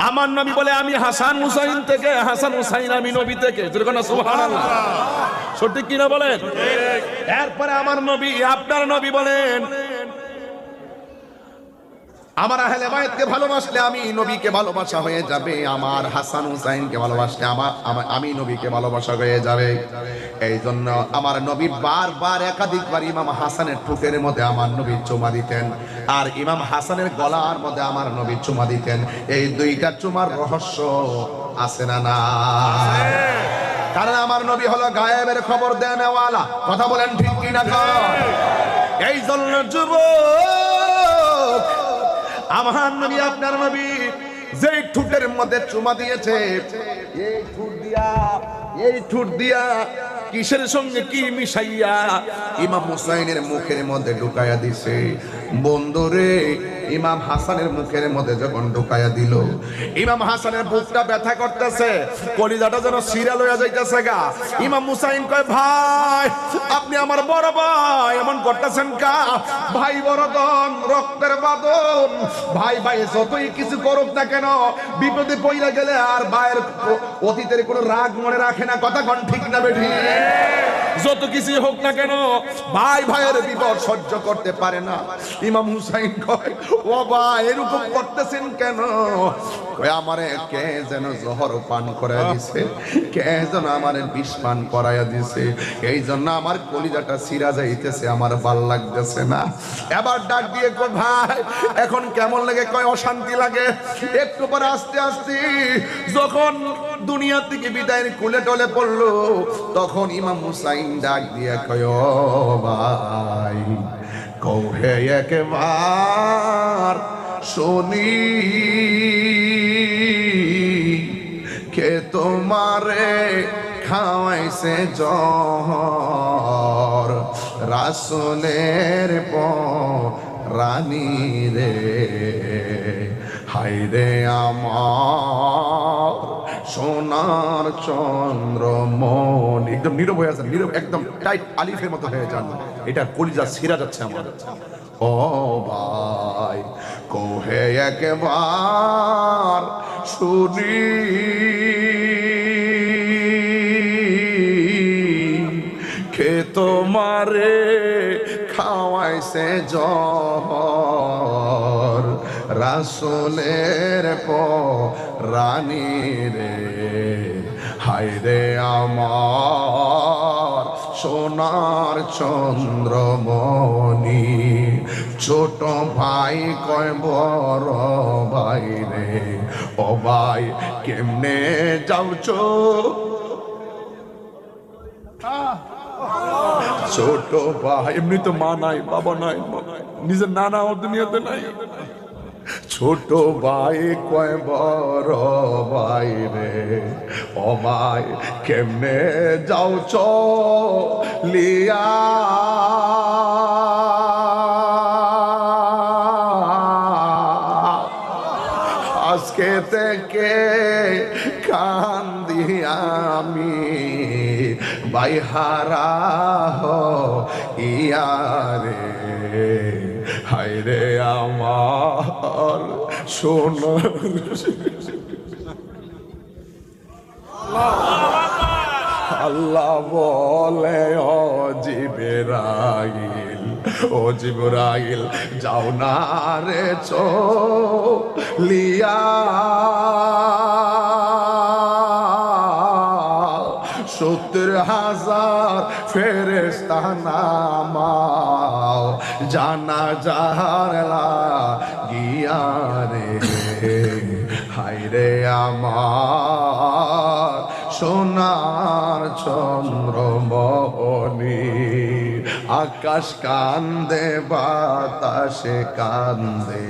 আমার নবী বলে আমি হাসান হুসাইন থেকে, হাসান হুসাইন আমি নবী থেকে। সুবহানাল্লাহ, সঠিক কিনা বলেন? এরপরে আমার নবী, আপনার নবী বলেন আমার আহলে বায়তকে ভালোবাসলে আমি নবীকে ভালোবাসা হয়ে যাবে, আমার হাসান হুসাইনকে ভালোবাসলে আমি নবীকে ভালোবাসা হয়ে যাবে। এই জন্য আমার নবী বারবার একাধিকবার ইমাম হাসানের ঠোঁটের মধ্যে আমার নবী চুমা দিতেন, আর ইমাম হাসানের গলার মধ্যে আমার নবী চুমা দিতেন। এই দুইটা চুমার রহস্য আছে না না? কারণ আমার নবী হলো গায়েবের খবর দেনেওয়ালা। কথা বলেন ঠিক কিনা? এই জন্য যুবক, আমার নবী আপনার নবী যেই ঠোঁটের মধ্যে চুমা দিয়েছে, এই ঠোঁট দিয়া কিসের সঙ্গে কি মিশাইয়া ইমাম হুসাইনের মুখের মধ্যে ঢুকাইয়া দিছে। বন্ধুরে, ইমাম হাসানের মুখের মধ্যে যখন ঢুকাইয়া দিল, ইমাম হাসানের বুকটা ব্যথা করতেছে, কলিজাটা যেন সিরা লইয়া যাইতেছে গা। ইমাম হুসাইন কয়, ভাই আপনি আমার বড় ভাই, এমন করতেছেন কা? ভাই বড়দন, রক্তের বাঁধন, ভাই ভাই যতই কিছু করুক না কেন, বিপদে পড়ে গেলে আর ভাইয়ের অতীতের কোনো রাগ মনে রাখে না। কথা কোন ঠিক না বেঠি? যত কিছু হোক না কেন ভাই ভাইয়ের বিপদ সহ্য করতে পারে না। ইমাম হুসাইন কয়, ও ভাই এরকম করতেছেন কেন? কয়, আমারে কে যেন জহর পান করাইয়া দিছে, কে যেন আমারে বিষ পান করাইয়া দিছে, এই জন্য আমার কলিজাটা সিরা যাইতেছে, আমার ভাল লাগতেছে না। এবার ডাক দিয়ে কয়, ভাই এখন কেমন লাগে? কয়, অশান্তি লাগে। একটু পরে আস্তে আস্তে যখন দুনিয়া থেকে বিদায়ের কুলে টলে পড়লো, তখন ইমাম হুসাইন ডাক দিয়ে কয়, ও ভাই কৌহে একবার শুনি, কে তোমারে খাওয়াইছে জহর, রাসূলের রানী রে, হায় রে আমার সোনার চন্দ্রমণ। একদম নীরব হয়ে আছেন, নীরব, একদম টাইট আলিফের মতো হয়ে যান। এটা কলিজা ছিঁড়া যাচ্ছে আমার। ও ভাই কোহে একবার শুনি, কে তোমারে খাওয়াইছে জহর, রাসূলের রানী রে, হায় রে আমার সোনার চন্দ্রমণি। ছোট ভাই কয় বড় ভাই রে, ও ভাই কেমনে যাওছো? ছোট ভাই, এমনি তো মা নাই, বাবা নাই, নিজের নানা ও দুনিয়াতে নাই। ছোট ভাই কয় বড় ভাই রে, ও ভাই কেমনে যাওছ লিয়া? আজকে থেকে কান্দি আমি, ভাই হারা ইয়ারে, হায় রে আমার সোনার। আল্লাহ বলে, ও জিবরাইল, ও জিবরাইল যাও না রে চলিয়া, 70,000 ফেরেশতা নামাও জানাজার লাগিয়া রে, হায় রে আমার সোনার চন্দ্রমণি। আকাশ কান্দে, বাতাসে কান্দে,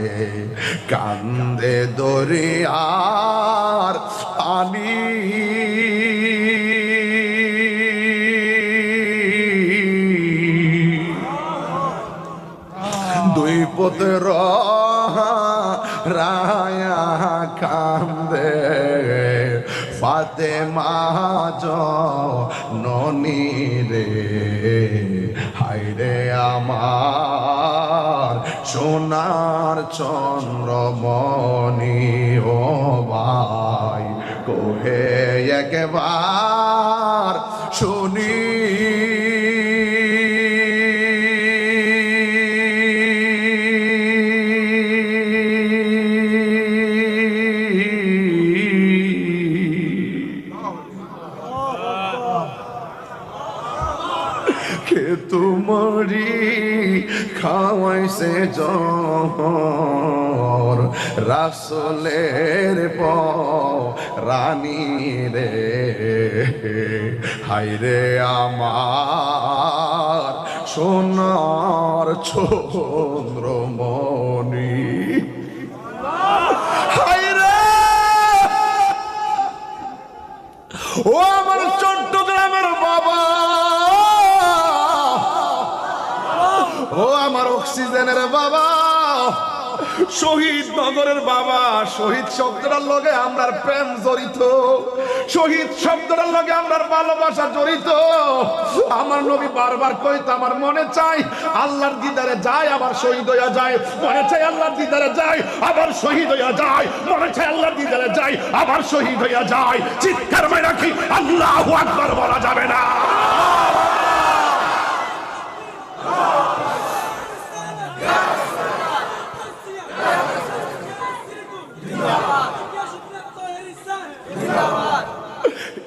কান্দে দরিয়ার পানি, দুই পুত্র রায়া কান্দে, ফাতেমা জননী রে, হায় রে আমার সোনার চন্দ্রমণি। ও হে একবার শুনি কে তোমারি খাওয়াইছে জহর রাসূলের রানী রে হায়রে আমার সোনার চন্দ্রমণি হায়রে ও আমার চট্টগ্রামের বাবা ও আমার অক্সিজেনের বাবা শহীদ নগরের বাবা শহীদ শব্দটার লগে আমরার প্রেম জড়িত শহীদ শব্দটার লগে আমরার ভালোবাসা জড়িত আমার নবী বারবার কইতো আমার মনে চাই আল্লাহর দিদারে যায় আবার শহীদ হইয়া যায় মনে চাই আল্লাহর দিদারে যায় আবার শহীদ হইয়া যায় মনে চাই আল্লাহর দিদারে যায় আবার শহীদ হইয়া যায় চিৎকার মেরে রাখি আল্লাহু আকবার বলা যাবে না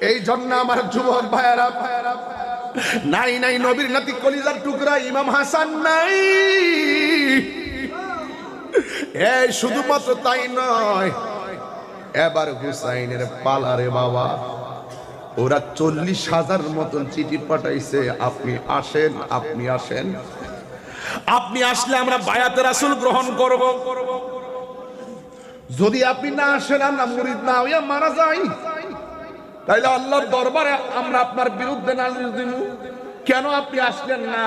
এই জন্য আমার যুবক ভাইয়েরা নাই নাই নবীর নাতি কলিজার টুকরা ইমাম হাসান নাই এই শুধুমাত্র তাই নয় এবার হুসাইনের পালারে বাবা ওরা 40,000 মতন চিঠি পাঠাইছে আপনি আসেন আপনি আসেন আপনি আসলে আমরা বায়াতে রাসূল গ্রহণ করব যদি আপনি না আসেন আমরা মুরিদ না হইয়া মারা যাই তাইলে আল্লাহর দরবারে আমরা আপনার বিরুদ্ধে নালিশ দিব কেন আপনি আসলেন না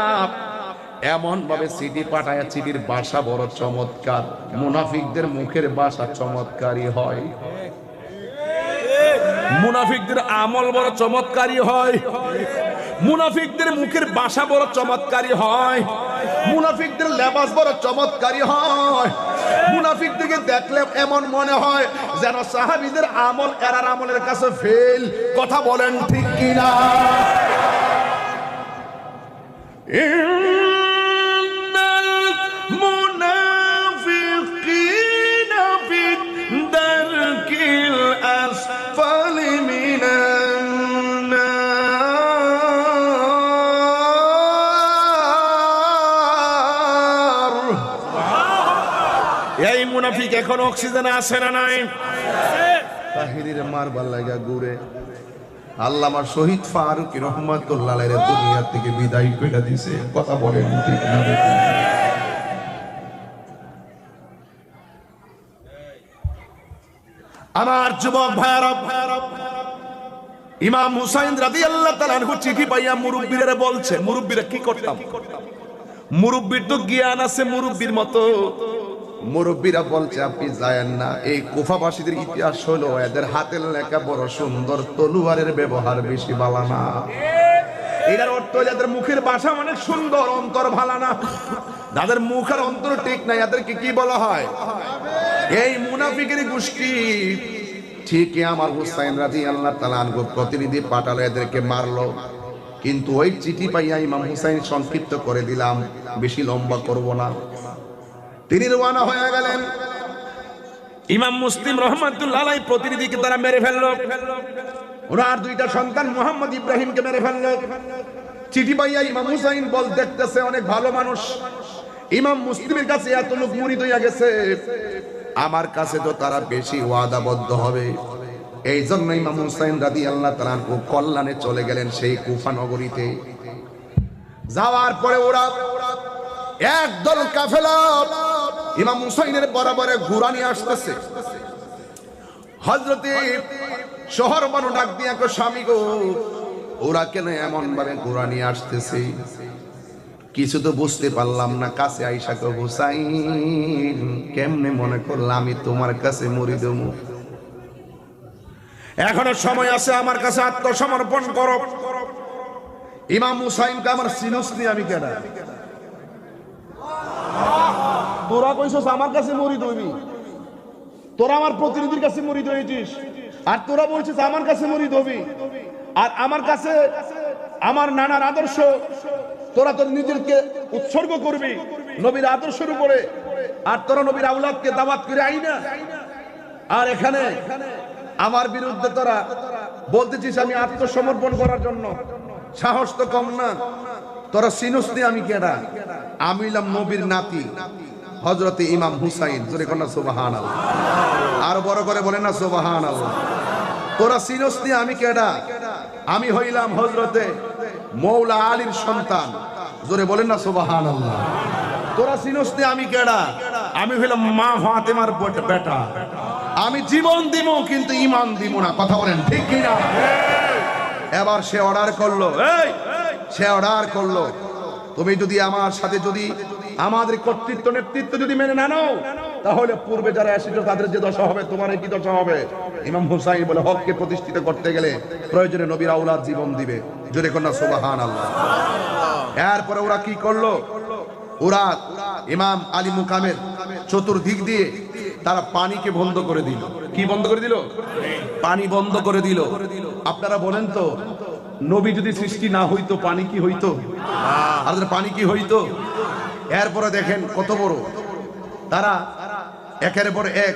এমন ভাবে চিঠি পাঠায় চিঠির ভাষা বড় চমৎকার মুনাফিকদের মুখের ভাষা চমৎকারী হয় মুনাফিকদের আমল বড় চমৎকারী হয় মুনাফিকদের মুখের ভাষা বড় চমৎকারী হয় মুনাফিকদের লেবাস বড় চমৎকারী হয় মুনাফিকদেরকে দেখলে এমন মনে হয় যেন সাহাবীদের আমল এরার আমলের কাছে ফেল কথা বলেন ঠিক কিনা ইন্নাল মুনাফিকিনা ফি দারকিল আসফালি মিনান নার এই মুনাফিক এখন অক্সিজেনে আছে না নাই তাহিরের মারবার লাগা ঘুরে আল্লামা শহীদ ফারুক রহমাতুল্লাহ আলাইহি দুনিয়া থেকে বিদায় কইরা দিয়েছে কথা বলেন ঠিক না আমার যুবক ভাইরা ইমাম হুসাইন রাদিয়াল্লাহু তাআলা আনহু চিঠি পাইয়া মুরব্বিরা বলছে মুরব্বিরা কি করতাম মুরব্বির তো জ্ঞান আছে মুরব্বির মতো মুরব্বিরা বলছে আপনি যায়েন না এই কুফাবাসীদের ইতিহাস হলো এদের হাতের লেখা বড় সুন্দর তলোয়ারের ব্যবহার বেশি ভালো না এটার অর্থ এদের মুখের ভাষা অনেক সুন্দর অন্তর ভালো না যাদের মুখ আর অন্তর ঠিক নাই এদেরকে কি বলা হয় এই মুনাফিকের গোষ্ঠী ঠিকই আমার হুসাইন রাদিয়াল্লাহু তাআলা আনহু প্রতিনিধি পাঠালো এদেরকে মারলো কিন্তু ওই চিঠি পাইয়া ইমাম হুসাইন সংক্ষিপ্ত করে দিলাম বেশি লম্বা করব না তিনি রওনা হয়ে গেলেন ইমাম মুসলিম রাহমাতুল্লাহ আলাইহি প্রতিনিধিকে তারা মেরে ফেললো ওনার দুইটা সন্তান মুহাম্মদ ইব্রাহিমকে মেরে ফেললো চিঠি পাইয়া ইমাম হুসাইন বল দেখতেছে অনেক ভালো মানুষ ইমাম মুসলিমের কাছে এত লোক মুরিদ হইয়া গেছে আমার কাছে তো তারা বেশি ওয়াদাবদ্ধ হবে এই জন্য ইমাম হুসাইন রাদিয়াল্লাহু তাআলা আনহু কল্যাণে চলে গেলেন সেই কুফা নগরীতে যাওয়ার পরে ওরা একদল কাফেলা ইমাম হুসাইনের বরাবরে ঘোড়া নিয়ে আসতেছে হযরতে শহর বানু ডাক দিয়া কো স্বামী গো ওরা কেন এমন ভাবে ঘোড়া নিয়ে আসতেছে কিছু তো বুঝতে পারলাম না কাছে আইসা কো হুসাইন কেমনে মনে করলাম আমি তোমার কাছে মরি দেবো এখনো সময় আছে আমার কাছে আত্মসমর্পণ করো ইমাম হুসাইনকে আমার সিনুসনি আমি কেন তোরা কইছস আমার কাছে মরিদ হইবি তোরা আমার প্রতিনিধির কাছে মরিদ হইছিস আর তোরা বলছিস আমার কাছে মুরিদ হবি, আর আমার কাছে আমার নানার আদর্শ তোরা তোর নিজেকে উৎসর্গ করবি নবীর আদর্শের উপরে, আর তোরা নবীর আওলাদকে দাওয়াত করে আই না। আর এখানে আমার বিরুদ্ধে তোরা বলতেছিস আমি আত্মসমর্পণ করার জন্য। সাহস তো কম না। তোরা সিনুস নি আমি কেডা? আমি হলাম নবীর নাতি হযরতে ইমাম হুসাইন। জোরে কন্যা সুবহানাল্লাহ। আর বড় করে বলেন না সুবহানাল্লাহ। তোরা সিনুস নি আমি কেডা? আমি হইলাম হযরতে মৌলা আলীর সন্তান। জোরে বলেন না সুবহানাল্লাহ। তোরা সিনুস নি আমি কেডা? আমি হইলাম মা ফাতেমার বেটা। আমি জীবন দিব কিন্তু ঈমান দিব না। কথা বলেন ঠিক কি না? এবার সে অর্ডার করলো, সে অর্ডার করলো তুমি যদি আমার সাথে যদি আমাদের কর্তৃত্ব নেতৃত্ব যদি মেনে না নাও, তাহলে পূর্বে যারা এসেছিল তাদের যে দশা হবে তোমার কি দশা হবে। ইমাম হুসাইন বলে হককে প্রতিষ্ঠিত করতে গেলে প্রয়োজনে নবীর আওলাদ জীবন দিবে। জোরে কন্যা সুবহানাল্লাহ। এরপরে ওরা কি করলো? ওরা ইমাম আলী মুকামের চতুর্দিক দিয়ে তারা পানিকে বন্ধ করে দিল। কি বন্ধ করে দিল? পানি বন্ধ করে দিল। আপনারা বলেন তো, নবী যদি সৃষ্টি না হইতো পানি কি হইতো? আর পানি কি হইতো? এরপরে দেখেন কত বড় তারা একের পর এক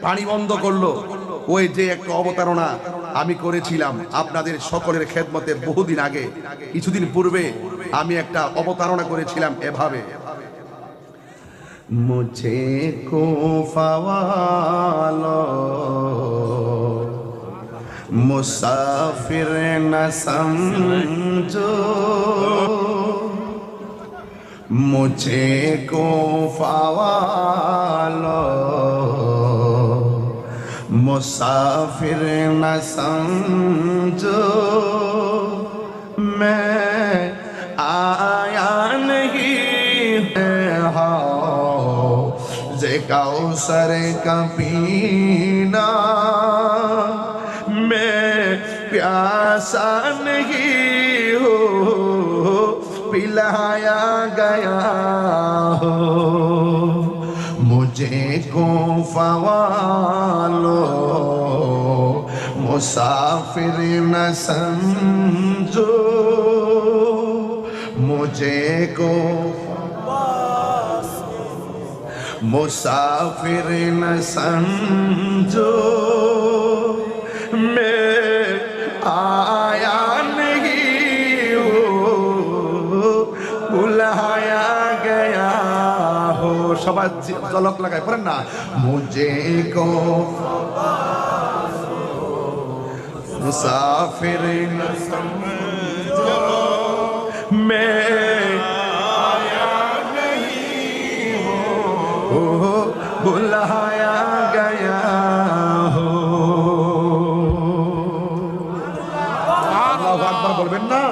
পানি বন্ধ করলো। ওই যে একটা অবতারণা আমি করেছিলাম আপনাদের সকলের খেদমতে বহুদিন আগে, কিছুদিন পূর্বে আমি একটা অবতারণা করেছিলাম এভাবে, মুঝে কো ফাওয়ালো মুসাফির না সমঝো, মুঝে কো ফাওয়ালো মুসাফির না সমঝো, मैं आया नहीं जे कौसर का पीना, मैं प्यासा नहीं हो पिलाया गया हो, मुझे को फवालो मुसाफिर न समझो, मुझे को मुसाफिर न समझो, मैं आया नहीं हो बुलाया गया हो। সবাই ঝলক লাগায় পড়েন না, मुझे को मुसाफिर न समझो, मैं आया नहीं हो बुलाया गया हो। আল্লাহু আকবার বলবেন না?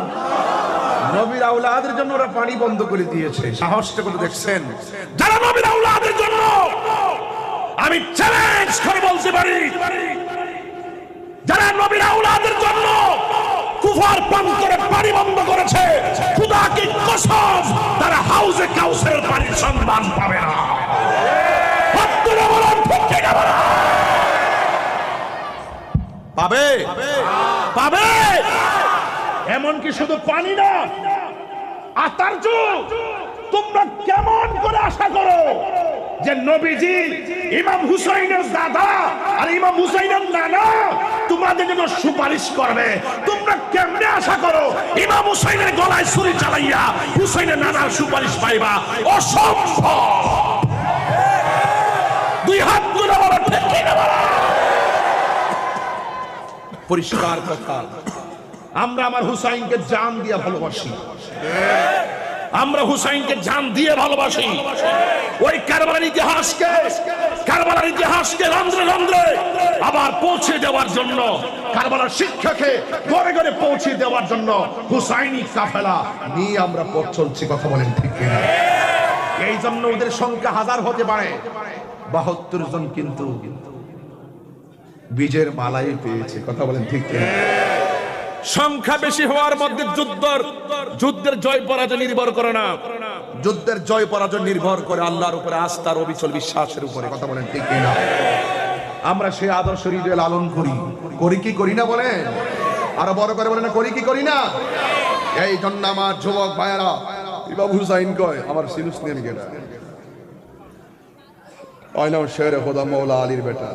নবীর আওলাদের জন্য ওরা পানি বন্ধ করে দিয়েছে। সাহসটা করে দেখছেন? যারা নবীর আওলাদের জন্য, আমি চ্যালেঞ্জ করে বলতে পারি, যারা নবীর আওলাদের জন্য কুফার প্রান্তরে পানি বন্ধ করেছে, খোদা কি কসম তারা হাউজে কাউসারের পানির সন্ধান পাবে না। পাবে পাবে। এমনকি শুধু পানি না, আশ্চর্য তোমরা কেমন করে আশা করো যে নবীজি ইমাম হুসাইনের দাদা আর ইমাম হুসাইনের নানা তোমাদের জন্য সুপারিশ করবে? তোমরা কেমনে আশা করো ইমাম হুসাইনের গলায় ছুরি চালাইয়া হুসাইনের নানার সুপারিশ পাইবা? অসম্ভব। দুই হাত তুলে বলো ঠিক কি না বলো? পরিষ্কার কথা, আমরা আমার হুসাইনকে জান দিয়ে ভালোবাসি, আমরা হুসাইনকে জান দিয়ে ভালোবাসি। ওই কারবালার ইতিহাসকে রন্ধ্রে রন্ধ্রে আবার পৌঁছে দেওয়ার জন্য, কারবালার শিক্ষাকে ঘরে ঘরে পৌঁছে দেওয়ার জন্য হুসাইনি কাফেলা নিয়ে আমরা পথ চলছি। কথা বলেন ঠিক কিনা? এই জন্য ওদের সংখ্যা হাজার হতে পারে, ৭২ জন কিন্তু বীজের মালাই পেয়েছে। কথা বলেন ঠিক কিনা? সংখ্যা বেশি হওয়ার মধ্যে যুদ্ধের জয় পরাজয় নির্ভর করে না, যুদ্ধের জয় পরাজয় নির্ভর করে আল্লাহর উপরে আস্থার অবিচল বিশ্বাসের উপরে। কথা বলেন ঠিক কিনা? আমরা সেই আদর্শ হৃদয়ে লালন করি, করি কি করি না বলেন? আরো বড় করে বলেন না, করি কি করি না? এই জন্য আমার যুবক ভাইয়েরা, ইমাম হুসাইন কয় আমার সিনুস নেন গেটা আয়না শের খোদা মৌলা আলীর বেটা,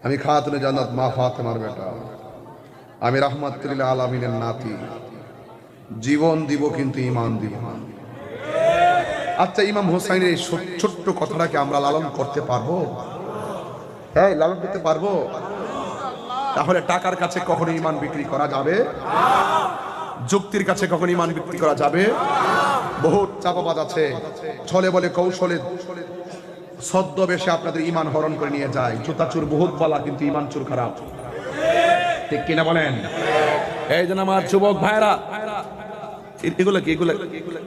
আমি খাতুনে জান্নাত মা ফাতেমার বেটা, আমি রাহমাতুল আলামিনের নাতি, জীবন দিব কিন্তু ঈমান দিব। আচ্ছা, ইমাম হুসাইনের এই ছোট্ট কথাটাকে আমরা লালন করতে পারবো? হ্যাঁ, লালন করতে পারবো। তাহলে টাকার কাছে কখনো ঈমান বিক্রি করা যাবে? যুক্তির কাছে কখনো ঈমান বিক্রি করা যাবে? বহুত চাপাবাজ আছে, ছলে বলে কৌশলে ছদ্মবেশে আপনাদের ঈমান হরণ করে নিয়ে যায়। জুতা চুর বহুত বলা, কিন্তু ঈমান চুর খারাপ, ঠিক কিনা বলেন? এই জন্য আমার যুবক ভাইরা, এগুলো কি এগুলো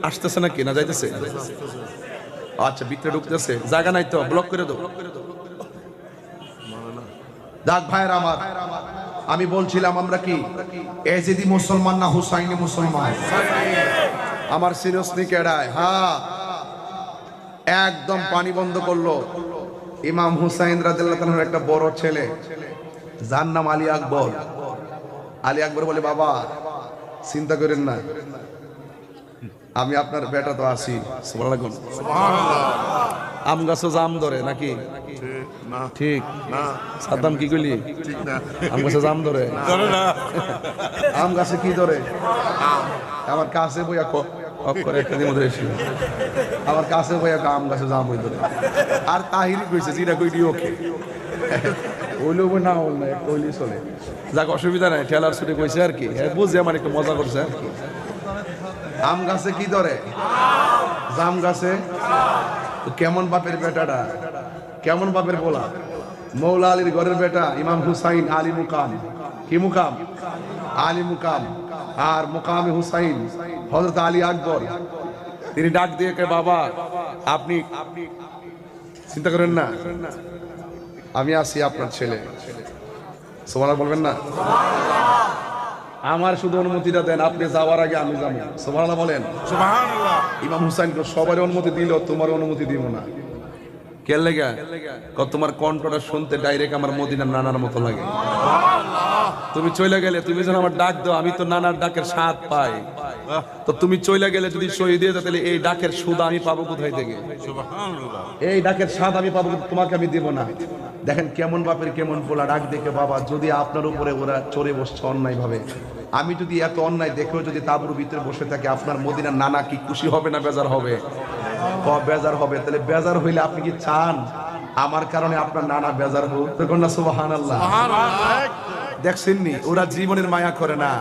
আসতেছে নাকি না যাইতেছে? আচ্ছা, ভিতরে ঢুকতেছে, জায়গা নাই তো, ব্লক করে দাও। যাক ভাইরা আমার, আমি বলছিলাম আমরা কি এজিদি মুসলমান না হুসাইনি মুসলমান? আমার সিনোসনি কেডায়? হ্যাঁ, একদম পানি বন্ধ করলো। ইমাম হুসাইন রাদিয়াল্লাহু তাআলার একটা বড় ছেলে, যার নাম আলী আকবর। আলী আকবর বলে, বাবা চিন্তা করেন না, আমি আপনার বেটা তো আছি। আম গাছে জাম ধরে নাকি? ঠিক না? সাদ্দাম কি কইলি? আম গাছে জাম ধরে? আম গাছে কি ধরে? আমার কাছে বইয়া করে একটা দিন মধ্যে এসে আমার কাছে বইয়া আম গাছে জাম হই ধরে। আর তাহিরি কইছে যেটা কইলি ওকে ওইলো না হল না, একটা হইলি চলে। যাক, অসুবিধা নাই, ঠেলার ছুটে কইছে আর কি, বুঝে আমার একটু মজা করছে আর কি। আম গাছে কি ধরে? জাম গাছে। কেমন বাপের বেটাটা, কেমন বাপের বলা? মৌলা আলীর ঘরের বেটা ইমাম হুসাইন আলী মুকাম। কি মুকাম? আলী মুকাম। আর মুকামে হুসাইন হযরত আলী আকবর। তিনি ডাক দিয়ে কে, বাবা আপনি চিন্তা করেন না, আমি আছি আপনার ছেলে। সুবহানাল্লাহ বলবেন না? আমার শুধু অনুমতিটা দেন, আপনি যাওয়ার আগে আমি যাবো। সুবহানাল্লাহ বলেন। সুবহানাল্লাহ। ইমাম হুসাইন সবার অনুমতি দিল, তোমার অনুমতি দিব না। কে লাগা? তোমার কণ্ঠটা শুনতে ডাইরেক্ট আমার মদিনার নানার মতো লাগে। তুমি চলে গেলে, তুমি যখন আমার ডাক দাও, আমি তো নানার ডাকের স্বাদ পাই। তো তুমি চলে গেলে যদি শহীদ দিয়ে, তাহলে এই ডাকের সুদ আমি পাবো কোথায় থেকে? এই ডাকের স্বাদ আমি পাবো, তোমাকে আমি দিব না। দেখেন কেমন বাপের কেমন পোলা, ডাক দেখে, বাবা যদি আপনার উপরে ওরা চড়ে বসছে অন্যায় ভাবে, আমি যদি এত অন্যায় দেখেও যদি তাঁবুর ভিতরে বসে থাকি, আপনার মদিনার নানা কি খুশি হবে না বেজার হবে? বেজার হবে। তাহলে বেজার হইলে আপনি কি চান আমার কারণে আপনার নানা বেজার হোক? তখন না সুবহানাল্লাহ। দেখছেন নি, ওরা জীবনের মায়া করে না,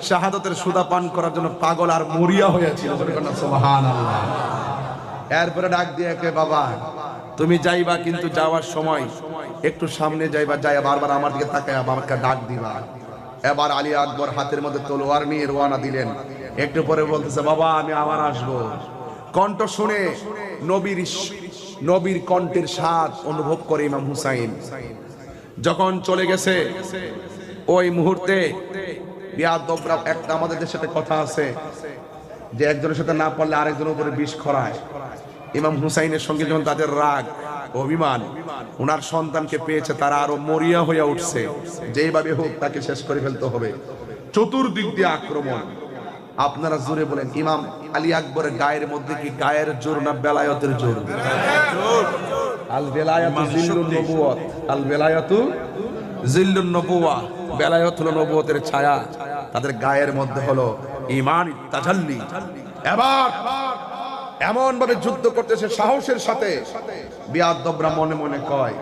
শাহাদাতের সুদা পান করার জন্য পাগল আর মরিয়া হয়েছিল। সুবহানাল্লাহ। এরপরে ডাক দিয়ে কে, বাবা তুমি যাইবা, কিন্তু যাওয়ার সময় একটু সামনে যাইবা, যাইয়া বারবার আমার দিকে তাকায় আমাকে ডাক দিবা। এবার আলী আকবর হাতের মধ্যে তলোয়ার নিয়ে রওনা দিলেন। একটু পরে বলতেছে, বাবা আমি আবার আসবো। কণ্ঠ শুনে নবীর কণ্ঠের স্বাদ অনুভব করে ইমাম হুসাইন। যখন চলে গেছে ওই মুহূর্তে বিয়াদবরা, একটা আমাদের দেশে কথা আছে যে একজনের সাথে না পারলে আরেকজনের উপরে বিষ খরায়। ইমাম হুসাইনের সঙ্গে যখন তাদের রাগ অভিমান, ওনার সন্তানকে পেয়েছে, তারা আরো মরিয়া হইয়া উঠছে, যেভাবে হোক তাকে শেষ করে ফেলতে হবে। চতুর্দিক দিয়ে আক্রমণ। আপনারা জোরে বলেন, ইমাম আলী আকবরের গায়ের মধ্যে কি গায়ের জোর না বেলায়েতের জোর? আল বেলায়াতু জিল্লুন নবুওয়াত, আল বেলায়াতু জিল্লুন নবুওয়া, বেলায়েত হলো নবুয়তের ছায়া, তাদের গায়ের মধ্যে হলো ঈমান তাজাল্লি। এবার এমন ভাবে যুদ্ধ করতেছে সাহসের সাথে, বিয়াদবরা মনে মনে কয়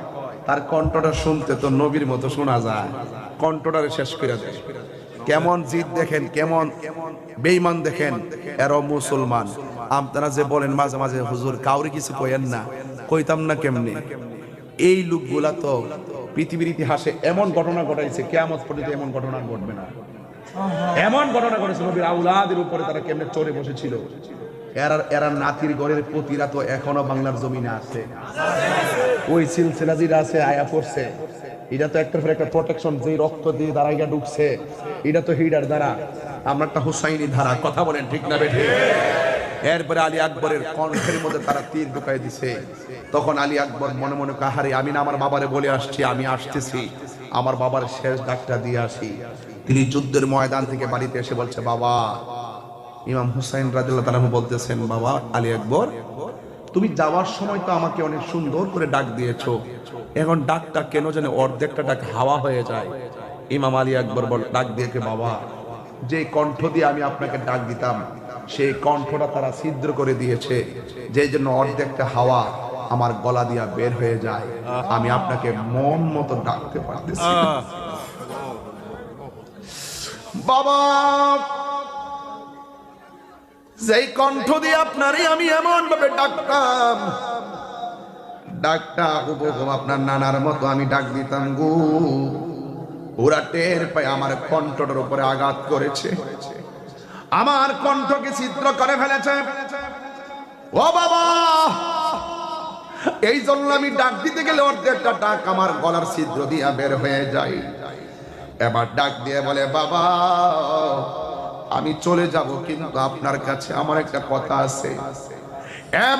তার কণ্ঠটা শুনতে তো নবীর মতো শোনা যায়, কণ্ঠটারে শেষ করে দেয়। কেমন জিদ দেখেন, কেমন বেঈমান দেখেন। এরা মুসলমান। আপনারা যে বলেন মাঝে মাঝে হুজুর কাউরে কিছু কইেন না, কইতাম না কেমনে? এই লোকগুলা তো পৃথিবীর ইতিহাসে এমন ঘটনা ঘটাইছে, কিয়ামত পর্যন্ত এমন ঘটনা ঘটবে না। এমন ঘটনা ঘটেছে, নবীর আউলাদের উপরে তারা কেমনে চড়ে বসেছিল। এরা নাতির ঘরের পতিরা তো এখনো বাংলার জমিনে আছে। ওই সিলসিলা যেটা আছে আয়া পড়ছে, এটা তো একটার পর একটা প্রোটেকশন, যে রক্ত দিয়ে দাঁড়াইয়া ঢুকছে, এটা তো হিডার দ্বারা। আমরা একটা হুসাইনি ধারা। কথা বলেন ঠিক না বেঠিক? এরপরে আলী আকবরের কণ্ঠের মধ্যে তারা তীর ঢুকাই দিছে। তখন আলী আকবর মনে মনে কাহারে, আমি না আমার বাবারে বলে আসছি আমি আসতেছি, আমার বাবার শেষ ডাকটা দিয়ে আসি। তিনি যুদ্ধের ময়দান থেকে বাড়িতে এসে বলছে, বাবা, ইমাম হুসাইন রাদিয়াল্লাহু তাআলা বলতেছেন, বাবা আলী আকবর, তুমি যাওয়ার সময় তো আমাকে অনেক সুন্দর করে ডাক দিয়েছো, এখন ডাকটা কেন জানে অর্ধেকটা ডাক হাওয়া হয়ে যায়। ইমাম আলী আকবর ডাক দিয়েছে, বাবা, যে কণ্ঠ দিয়ে আমি আপনাকে ডাক দিতাম সেই কণ্ঠটা তারা ছিদ্র করে দিয়েছে, যে জন্য অর্ধেকটা হাওয়া আমার গলা দিয়া বের হয়ে যায়, আমি আপনাকে মন মতো ডাকতে পারতেছি না। বাবা, যেই কণ্ঠ দিয়ে আপনারই আমি এমন ভাবে ডাকতাম, ডাকটা হুবহু আপনার নানার মতো আমি ডাক দিতাম গো, ওরা টের পায় আমার কণ্ঠটার উপরে আঘাত করেছে, আমার কণ্ঠকে ছিদ্র করে ফেলেছে। ও বাবা, এই জন্য আমি ডাক দিতে গেলে অর্ধেকটা ডাক আমার গলার ছিদ্র দিয়া বের হয়ে যায়। এবার ডাক দিয়ে বলে, বাবা, আমি চলে যাব, কিন্তু আপনার কাছে আমার একটা কথা আছে।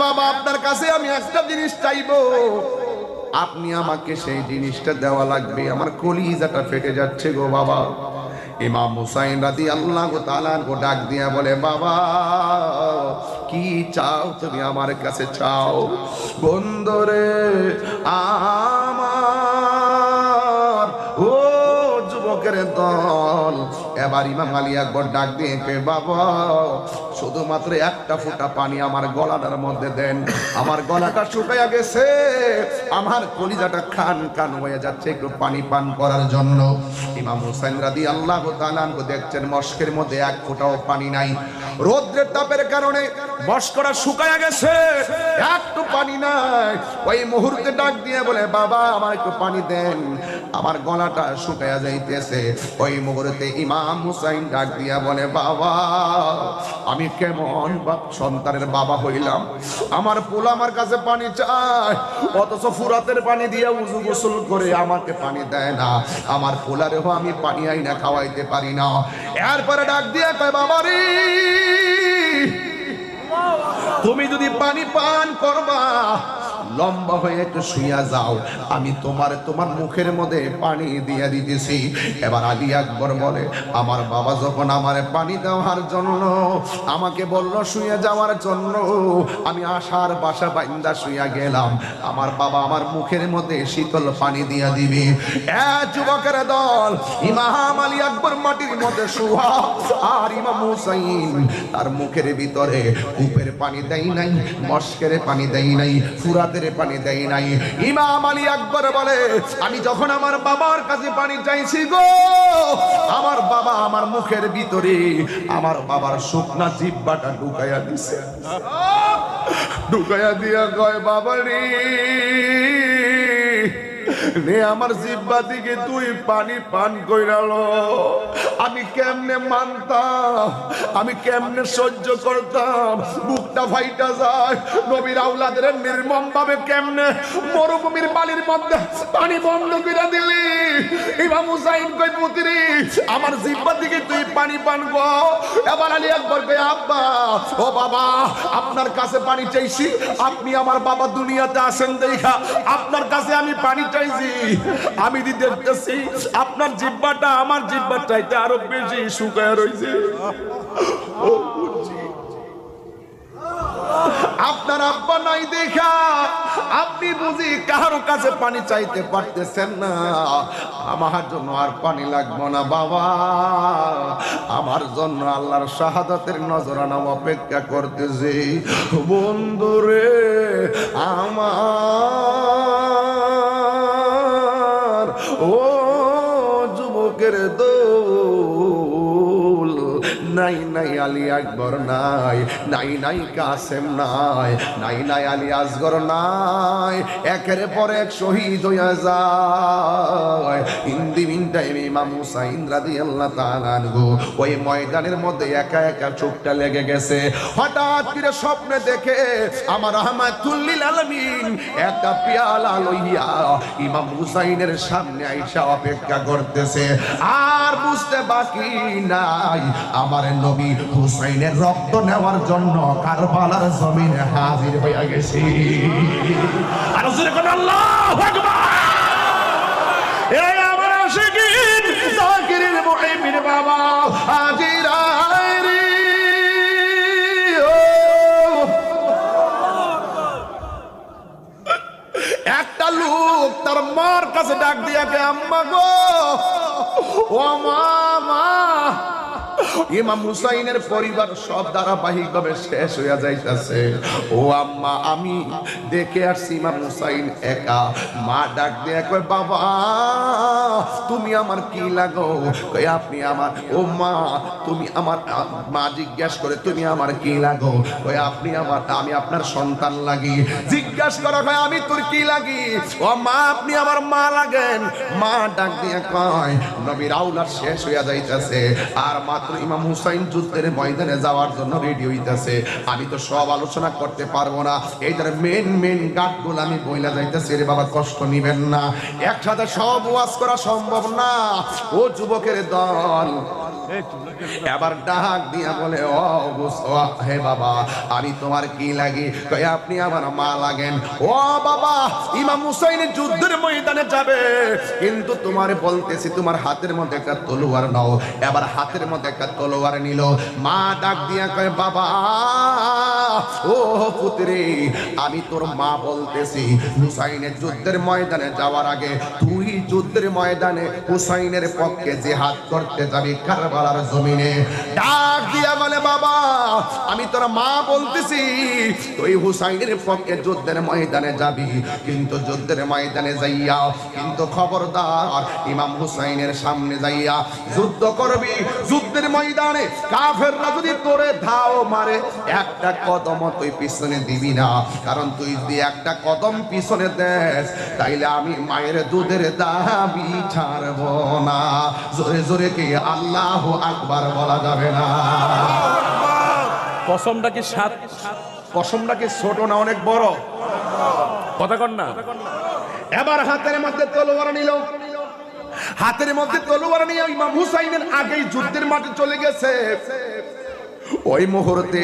বাবা, আপনার কাছে আমি একটা জিনিস চাইবো, আপনি আমাকে সেই জিনিসটা দেওয়া লাগবে। আমার কলিজাটা ফেটে যাচ্ছে গো বাবা। ইমাম হুসাইন রাদিয়াল্লাহু তাআলা ডাক দিয়া বলে, বাবা, কি চাও তুমি আমার কাছে চাও। বন্ধুরে আমার, ও যুবকের দল, এবার ইমাম আলী আকবর ডাক দিয়ে, বাবা, শুধুমাত্র একটা ফোঁটা পানি আমার গলাটার মধ্যে দেন, আমার গলাটা শুকাইয়া গেছে, আমার কলিজাটা খান খান হয়ে যাচ্ছে, একটু পানি পান করার জন্য। ইমাম হুসাইন রাদিয়াল্লাহু তাআলা দেখছেন মশকের মধ্যে এক ফোঁটাও পানি নাই, রৌদ্রের তাপের কারণে মশকটা শুকাইয়া গেছে, একটু পানি নাই। ওই মুহূর্তে ডাক দিয়ে বলে, বাবা, আমার একটু পানি দেন, আমার গলাটা শুকাইয়া যাইতেছে। ওই মুহূর্তে ইমাম হুসাইন ডাক দিয়া বলে, বাবা, আমি কেমন সন্তানের বাবা হইলাম, আমার পোলা আমার কাছে পানি চায়, অথচ ফুরাতের পানি দিয়ে উযু গোসল করে আমাকে পানি দেয় না, আমার পোলারেও আমি পানি আইনা খাওয়াইতে পারি না। এরপরে ডাক দিয়ে কয়, বাবা রে, তুমি যদি পানি পান করবা, লম্বা হয়ে একটু শুইয়া যাও, আমি তোমার মুখের মধ্যে পানি দিয়ে দিতেছি। এবার আলী আকবর বলে, আমার বাবা যখন আমার পানি দেওয়ার জন্য আমাকে বলল শুয়ে যাওয়ার জন্য, আমি আশার বাসা বাইন্দা শুইয়া গেলাম, আমার বাবা আমার মুখের মধ্যে শীতল পানি দিয়া দিবে। যুবকের দল, ইমাম আলী আকবর মাটির মধ্যে শুয়া, আর ইমাম হুসাইন তার মুখের ভিতরে কূপের পানি দেয় নাই, মশকের পানি দেয় নাই, ফুরাতের পানি দেয় নাই। ইমাম আলী আকবর বলে, আমি যখন আমার বাবার কাছে পানি চাইছি গো, আমার বাবা আমার মুখের ভিতরে আমার বাবার শুকনা জিহ্বাটা ঢুকাইয়া দিছে, ঢুকাইয়া দিয়া কয়, বাবা রে, নে আমার জিহ্বা থেকে তুই পানি পান কইরালো, আমি কেমনে মানতাম, আমি কেমনে সহ্য করতাম, বুকটা ফাইটা যায়। নবীর আওলাদের নির্মম ভাবে কেমনে মরুভূমির বালির মধ্যে পানি বন্ধ করে দিলি। ইমাম হুসাইন কই, পুত্রী, আমার জিহ্বা থেকে তুই পানি পান গো। এবার আলী আকবর কই, আব্বা, ও বাবা, আপনার কাছে পানি চাইছি, আপনি আমার বাবা দুনিয়াতে আসেন দেখা আপনার কাছে আমি পানি চাইছি, আমি দেখতেছি আপনার জিহ্বাটা আমার জিহ্বার চাইতে আরো বেশি শুকায় রয়েছে। আপনার আব্বা নাই দেখা আপনি বুঝি কারো কাছে পানি চাইতে পারতেছেন না, আমার জন্য আর পানি লাগবে না বাবা, আমার জন্য আল্লাহর শাহাদাতের নজরানা অপেক্ষা করতেছে। বন্ধুরে আমার, ও যুবকের দোল, নাই নাই আলী আকবর নাই, নাই নাই কাসেম নাই, নাই নাই আলী আসগর নাই, একের পর এক শহীদ হইয়া যায়। ইন দি মিন টাইমে ইমাম হুসাইন রাদিয়াল্লাহু তাআলা আনহু ওই ময়দানের মধ্যে একা একা চোখটা লেগে গেছে। হঠাৎ করে স্বপ্নে দেখে আমার রাহমাতুল লিল আলামিন একটা পেয়ালা লইয়া ইমাম হুসাইনের সামনে আইসা অপেক্ষা করতেছে। আর বুঝতে বাকি নাই আমার নবী হুসাইনের রক্ত নেওয়ার জন্য কারবালার জমিনে হাজির হয়ে গেছে। আর জোরে কোন আল্লাহু আকবার। এই আমার আশিকিন জাকিরের মুহিবিন বাবা হাজির আইরি। একটা লোক তার মার কাছে ডাক দিয়া কে আম্মা গো, ও মা। ইমাম হুসাইনের পরিবার সব ধারাবাহিকভাবে শেষ হইয়া যাইতেছে। ও আম্মা, আমি দেখে আসছি ইমাম হুসাইন একা। মা ডাক দিয়ে কয় বাবা তুমি আমার কি লাগো? কয় আপনি আমার। ও মা তুমি আমার। মা জিজ্ঞাসা করে তুমি আমার কি লাগো? কয় আপনি আমার, আমি আপনার সন্তান লাগি। জিজ্ঞাসা করা হয় আমি তোর কি লাগি? ও মা আপনি আমার মা লাগেন। মা ডাক দিয়ে কয় নবীর আওলাদ শেষ হইয়া যাইতেছে, আর মাত্র ইমাম হুসাইন যুদ্ধের ময়দানে যাওয়ার জন্য রেডি হইতেছে। আমি তো সব আলোচনা করতে পারবো না, এই ধরে মেন গাটগুলো আমি বইলা যাইতেছি। রে বাবা কষ্ট নিবেন না, একসাথে সব ওয়াজ করা সম্ভব না। ও যুবকের দল এবার ডাক দিয়া বলে ও হে বাবা আমি তোমার কি লাগি? কয় আপনি আমার মা লাগেন। ও বাবা ইমাম হুসাইনের যুদ্ধের ময়দানে যাবে, কিন্তু তোমারে বলতেছি তোমার হাতের মধ্যে একটা তলোয়ার নাও। এবার হাতের মধ্যে একটা তলোয়ার নিল। মা ডাক দিয়া কয় বাবা ও পুত্রে আমি তোর মা বলতেছি হুসাইনের যুদ্ধের ময়দানে যাওয়ার আগে তুই যুদ্ধের ময়দানে হুসাইনের পক্ষে জিহাদ করতে যাবি কারবালার জমিনে। ডাক দিয়া বলে বাবা আমি তোর মা বলতেছি তুই হুসাইনের পক্ষে যুদ্ধের ময়দানে যাবি, কিন্তু যুদ্ধের ময়দানে যাইয়া কিন্তু খবরদার ইমাম হুসাইনের সামনে যাইয়া যুদ্ধ করবি। যুদ্ধের ময়দানে কাফেররা যদি তোরে ধাও মারে একটা কদম তুই পিছনে দিবি না, কারণ তুই যদি একটা কদম পিছনে দেস তাইলে আমি মায়ের দুধের দাবি ছাড়ব না। জোরে জোরে কি আল্লাহু আকবার বলা যাবে না? কসমটা কি সাত? কসমটা কি ছোট না অনেক বড়? কথা কন না। এবার হাতের মধ্যে তলোয়ার নিল। হাতের মধ্যে তলোয়ার নিয়ে ইমাম হুসাইনের আগেই যুদ্ধের মাঠে চলে গেছে। ওই মুহূর্তে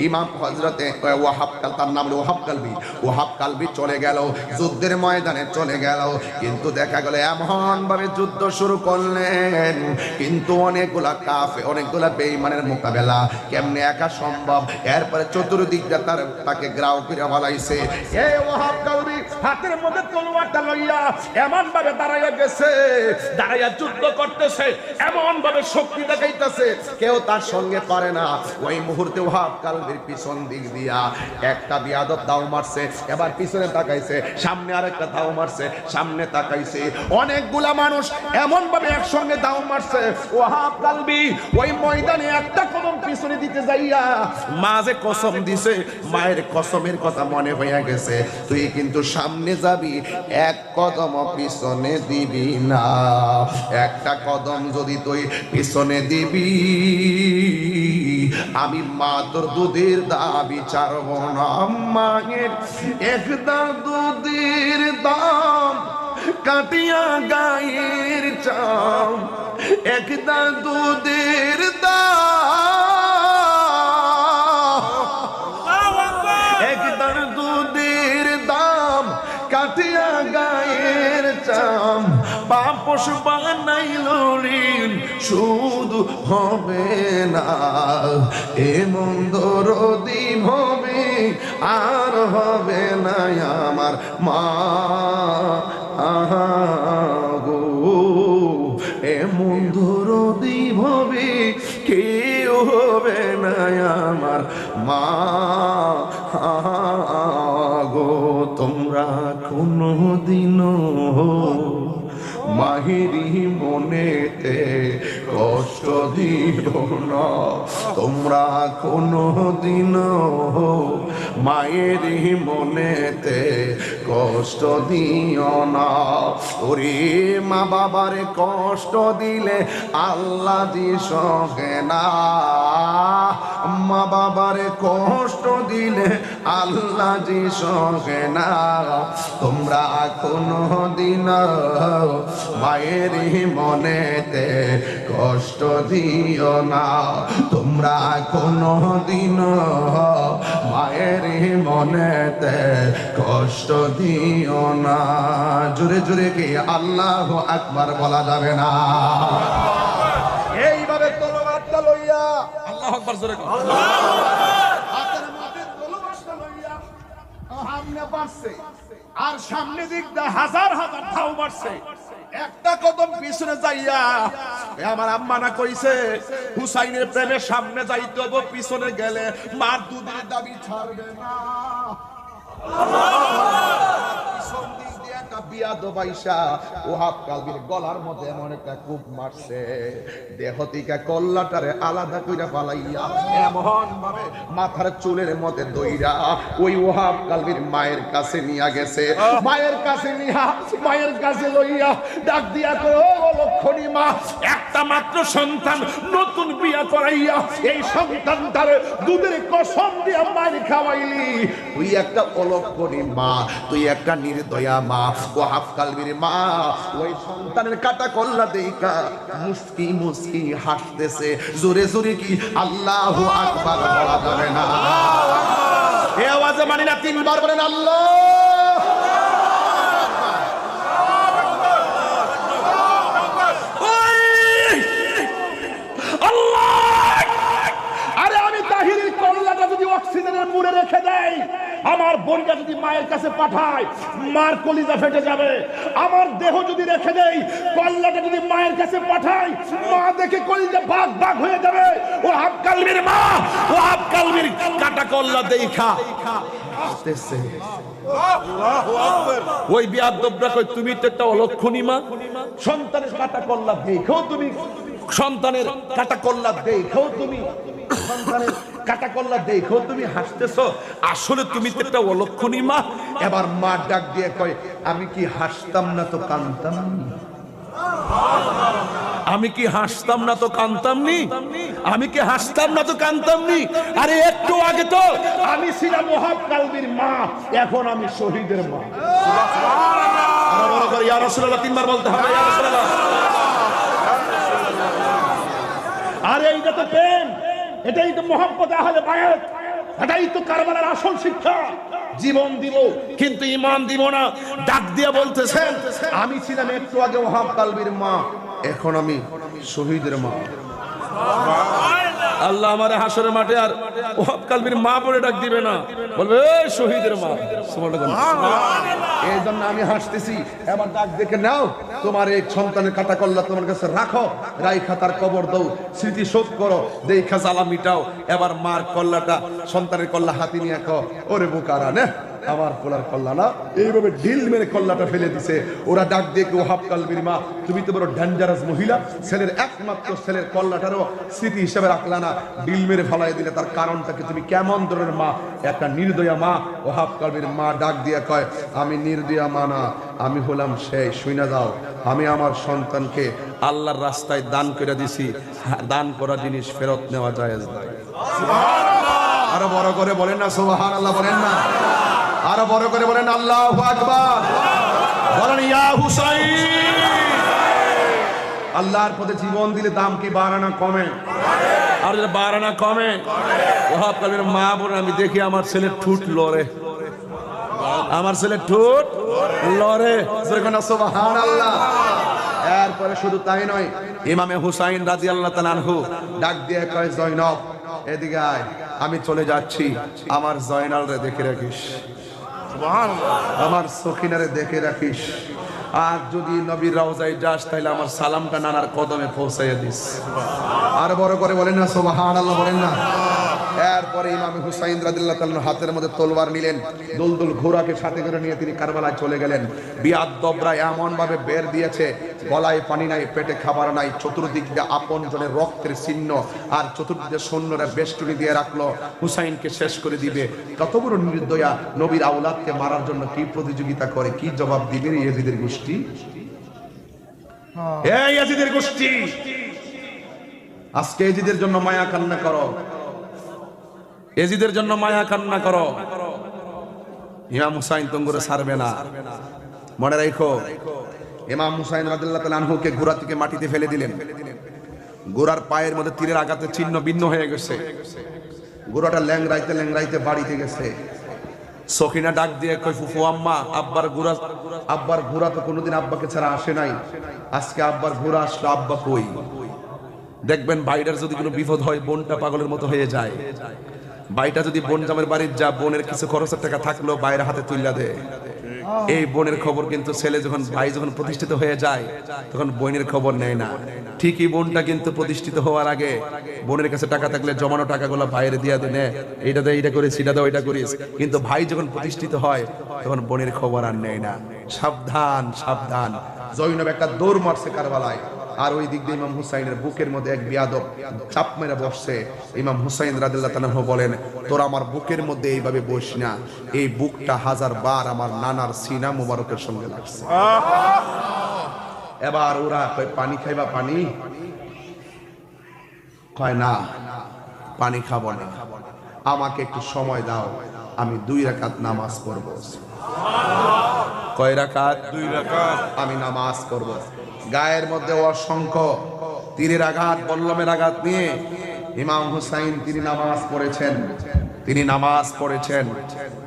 ইমাম হযরতে ওয়াহাব, তার নাম ওয়াহাব কালবি, ওয়াহাব কালবি চলে গেল, যুদ্ধের ময়দানে চলে গেল। কিন্তু দেখা গেল এমন ভাবে যুদ্ধ শুরু করলেন, কিন্তু অনেকগুলা কাফের অনেকগুলা বেঈমানের মোকাবেলা কেমনে একা সম্ভব? এরপরে চতুর্দিকটা তাকে গ্রাও করে বলাইছে। এই ওয়াহাব কালবি হাতের মধ্যে তলোয়ারটা লইয়া এমন ভাবে দাঁড়াইয়া গেছে, দাঁড়াইয়া যুদ্ধ করতেছে, এমন ভাবে শক্তি দেখাইতেছে কেউ তার সঙ্গে পারে না। ওই মুহূর্তে ওয়াহাব কালবির পিছন দিক দিয়া একটা বিয়াদব দাও মারছে, এবার পিছনে তাকাইছে, সামনে আরেকটা দাও মারছে, সামনে তাকাইছে, অনেকগুলা মানুষ এমন ভাবে একসঙ্গে দাও মারছে। ওয়াহাব কালবি ওই ময়দানে একটা কদম পিছনে দিতে যাইয়া মা যে কসম দিছে, মায়ের কসমের কথা মনে হইয়া গেছে, তুই কিন্তু সামনে যাবি, এক কদম পিছনে দিবি না। একটা কদম যদি তুই পিছনে দিবি আমি মা তোর দুধের দাবি ছাড়ব না। মায়ের একটা দুধের দাম কাটিয়া গায়ের চাম, একটা দুধের দাম, একটা দুধের দাম কাটিয়া গায়ের চাম, পাপস বানাইল ঋণ শুধু হবে না, এমন দরদি হবে আর হবে না আমার মা গো, এমন দরদি হবে কেউ হবে না আমার মা গো। তোমরা কোনদিনও মাহিরি মনেতে কষ্ট দিব না তোমরা কোনো দিন মায়ের মনেতে কষ্ট দিও না ওরে মা বাবার কষ্ট দিলে আল্লাহ জি সহে না মা বাবার কষ্ট দিলে আল্লাহ জি সহে না তোমরা কোনো দিন মায়ের মনেতে কষ্ট দিও না তোমরা কোনো দিন মায়ের মনেতে কষ্ট দিও না জোরে জোরে কি আল্লাহ আকবার বলা যাবে না এইভাবে তলোয়ারটা লইয়া আল্লাহু আকবার জোরে কর হাতের মধ্যে তলোয়ারটা লইয়া সামনে পারছে আর সামনে দিক দিয়ে হাজার হাজার ধাও মারছে একটা কদম পিছনে যাইয়া আমার আম্মা না কইছে হুসাইনের প্রেমের সামনে যাইতে হবে পিছনে গেলে মার দুধের দাবি ছাড়বে না পিছন দিক দিয়ে একটা বিয়াদ বাইসা ওহাব কালবির গলার মধ্যে এমন একটা কূপ মারছে দেহ থেকে কল্লাটারে আলাদা কইরা পালাইয়া এমন ভাবে মাথার চুলের মধ্যে দইরা ওই ওহাব কালবির মায়ের কাছে নিয়ে গেছে মায়ের কাছে নিয়া মায়ের কাছে লইয়া ডাক দিয়া কো লক্ষণী মা একটা মাত্র সন্তান নতুন বিয়া করাইয়া এই সন্তানটার দুধের কসম দিয়া মায়ের খাওয়াইলি তুই একটা অলক্ষণী মা তুই একটা নির্দয়া মা ওয়াহাব কালবির মা ওই সন্তানের কাটা কল্লা দেইকা মুস্কি মুস্কি হাসতেছে জোরে জোরে কি আল্লাহু আকবার বলা যাবে না এই আওয়াজে মানি না তিনবার বলেন আল্লাহ অক্সিজেনের মুড়ে রেখে দেয় আমার বোনটা যদি মায়ের কাছে পাঠায় মার কলিজা ফেটে যাবে আমার দেহ যদি রেখে দেয় কল্লাটা যদি মায়ের কাছে পাঠায় মা দেখে কলিজা ভাগ ভাগ হয়ে যাবে ওহাব কালবির মা ওহাব কালবির কাটা কল্লা দেখা হাসতেছে ওই বিয়াদবরা কই তুমি তো একটা অলক্ষণী মা সন্তানের কাটা কল্লা দেখেও তুমি সন্তানের কাটা কল্লা দেখেও তুমি সন্তানের কাটা কল্লা দেখো তুমি হাসতেছো আসলে তুমি তো একটা অলক্ষণী মা এবার মা ডাক দিয়ে কয় আমি কি হাসতাম না তো কাঁদতাম আমি কি হাসতাম না তো কাঁদতাম নি আমি কি হাসতাম না তো কাঁদতাম নি আরে একটু আগে তো আমি ছিলাম ওহাব কালবির মা এখন আমি শহীদের মা আরো বড় করে ইয়া রাসূলুল্লাহ তিনবার বলতে হবে ইয়া রাসূলুল্লাহ আরে এইটা তো প্রেম এটাই তো মোহাম্মদ আহলে বায়াত এটাই তো কারবালার আসল শিক্ষা জীবন দিব কিন্তু ঈমান দিব না ডাক দিয়া বলতেছেন আমি ছিলাম একটু আগে ওহাব কালবির মা এখন আমি শহীদের মা আল্লাহ আমারে হাসরের মাঠে আর ওহাব কালবির মা বলে ডাক দিবে না বলবে এই শহীদের মা সুবহানাল্লাহ এই জন্য আমি হাসতেছি এবার ডাক দেখে নাও তোমার এই সন্তানের কাটা কল্লা তোমার কাছে রাখো রাইখা তার কবর দাও স্মৃতি শোধ করো দেখা জ্বালা মিটাও এবার মার কল্লাটা সন্তানের কল্লা হাতে নিয়ে কো ওরে বোকারা নে আমার পোলার কল্লা না এইভাবে ঢিল মেরে কল্লাটা ফেলে দিছে ওরা ডাক দিয়ে ওহাব কালবির মা তুমি তো বড় ডেঞ্জারাস মহিলা ছেলের একমাত্র ছেলের কল্লাটারও স্মৃতি হিসেবে রাখলা না ঢিল মেরে ফেলাই দিলে তার কারণটাকে তুমি কেমন ধরনের মা একটা নির্দয়া মা ওহাব কালবির মা ডাক দিয়ে কয় আমি নির্দয়া মা না আমি হলাম সেই শুইনা যাও আমি আমার সন্তানকে আল্লাহর রাস্তায় দান করে দিছি দান করা জিনিস ফেরত নেওয়া যায় আরো বড় করে বলেন না সুবহানাল্লাহ বলেন না আরো বড় করে বলেন আল্লাহু আকবার বলেন ইয়া হুসাইন আল্লাহর পথে জীবন দিলে দাম কি বাড়ে না কমে আর যদি বাড়ে না কমে ওহাব কালবির মা বলে আমি দেখি আমার ছেলে ঠুট লড়ে আমার ছেলে ঠুট লড়ে সুবহানাল্লাহ এরপরে শুধু তাই নয় ইমামে হুসাইন রাদিয়াল্লাহু তাআলা আনহু ডাক দিয়ে কয় জয়নব এদিকে আয় আমি চলে যাচ্ছি আমার জয়নাল রে দেখে রাখিস সুবহানাল্লাহ আমার সখিনারে দেখে রাখিস আর যদি নবীর রওজায় যাস তাহলে আমার সালামটা নানার কদমে পৌঁছাইয়া দিস আর বড় করে বলেন না সুবহানাল্লাহ বলেন না এরপরে ইমাম হুসাইন রাদিয়াল্লাহু তাআলা হাতের মধ্যে তলোয়ার নিলেন, দুলদুল ঘোড়াকে সাথে করে নিয়ে তিনি কারবালায় চলে গেলেন। বিয়াদ্দবরা এমন ভাবে বের দিয়েছে, গলায় পানি নাই, পেটে খাবার নাই, চতুর্দিক দিয়ে আপন জনের রক্তের চিহ্ন, আর চতুর্দিকে সৈন্যরা বেষ্টনী দিয়ে রাখলো, হুসাইনকে শেষ করে দিবে। কত বড় নির্দয়া নবীর আওলাদকে মারার জন্য কি প্রতিযোগিতা করে, কি জবাব দিবে ইয়াজিদের গোষ্ঠী? এই ইয়াজিদের গোষ্ঠী, আজকে ইয়াজিদের জন্য মায়া কান্না করো, ইয়াজিদের জন্য মায়া কান্না করো। ইমাম হুসাইন তোমরা ছাড়বে না, মনে রাখো। ইমাম হুসাইন রাদিয়াল্লাহু তাআলা আনহুকে ঘোড়া থেকে মাটিতে ফেলে দিলেন। ঘোড়ার পায়ের মধ্যে তীরের আঘাতে ছিন্ন ভিন্ন হয়ে গেছে। ঘোড়াটা ল্যাংড়াইতে বাড়িতে গেছে। সখিনা ডাক দিয়ে কই, ফুফু আম্মা, আব্বার ঘোড়া তো কোনোদিন আব্বাকে ছাড়া আসে নাই, আজকে আব্বার ঘোড়া আসলো, আব্বা কই? দেখবেন ভাইটার যদি কোনো বিপদ হয়, বোনটা পাগলের মতো হয়ে যায়। ভাইটা যদি বোন জামের বাড়ির যা, বোনের কিছু খরচের টাকা থাকলো বাইরের হাতে তুইলা দেয়। এই বোনের খবর কিন্তু ছেলে যখন, ভাই যখন প্রতিষ্ঠিত হয়ে যায়, তখন বোনের খবর নেয় না। ঠিকই বোনটা কিন্তু প্রতিষ্ঠিত হওয়ার আগে বোনের কাছে টাকা থাকলে জমানো টাকাগুলো ভাইয়ের দিয়া দেয়, এইটা দে, এইটা করিস, সেটা দাও, এটা করিস। কিন্তু ভাই যখন প্রতিষ্ঠিত হয়, তখন বোনের খবর আর নেয় না। সাবধান সাবধান। জৈনব একটা দৌড় মারছে কারবালায়, আর ওই দিক দিয়ে ইমাম হুসাইনের বুকের মধ্যে এক বিয়াদব চাপ মেরে বসছে। ইমাম হুসাইন রাদিয়াল্লাহু তাআলা বলেন, তোর আমার বুকের মধ্যে এইভাবে বস না, এই বুকটা 1000 বার আমার নানার সিনা মুবারকের সঙ্গে লাগছে। এবার ওরা কয়, পানি খাইবা? পানি কয় না, পানি খাবো না, আমাকে একটু সময় দাও, আমি 2 রাকাত নামাজ পড়ব। কয় রাকাত? 2 রাকাত আমি নামাজ পড়ব। গায়ের মধ্যে অসংখ্য তীরের আঘাত, বল্লমের আঘাত নিয়ে ইমাম হুসাইন তিনি নামাজ পড়েছেন।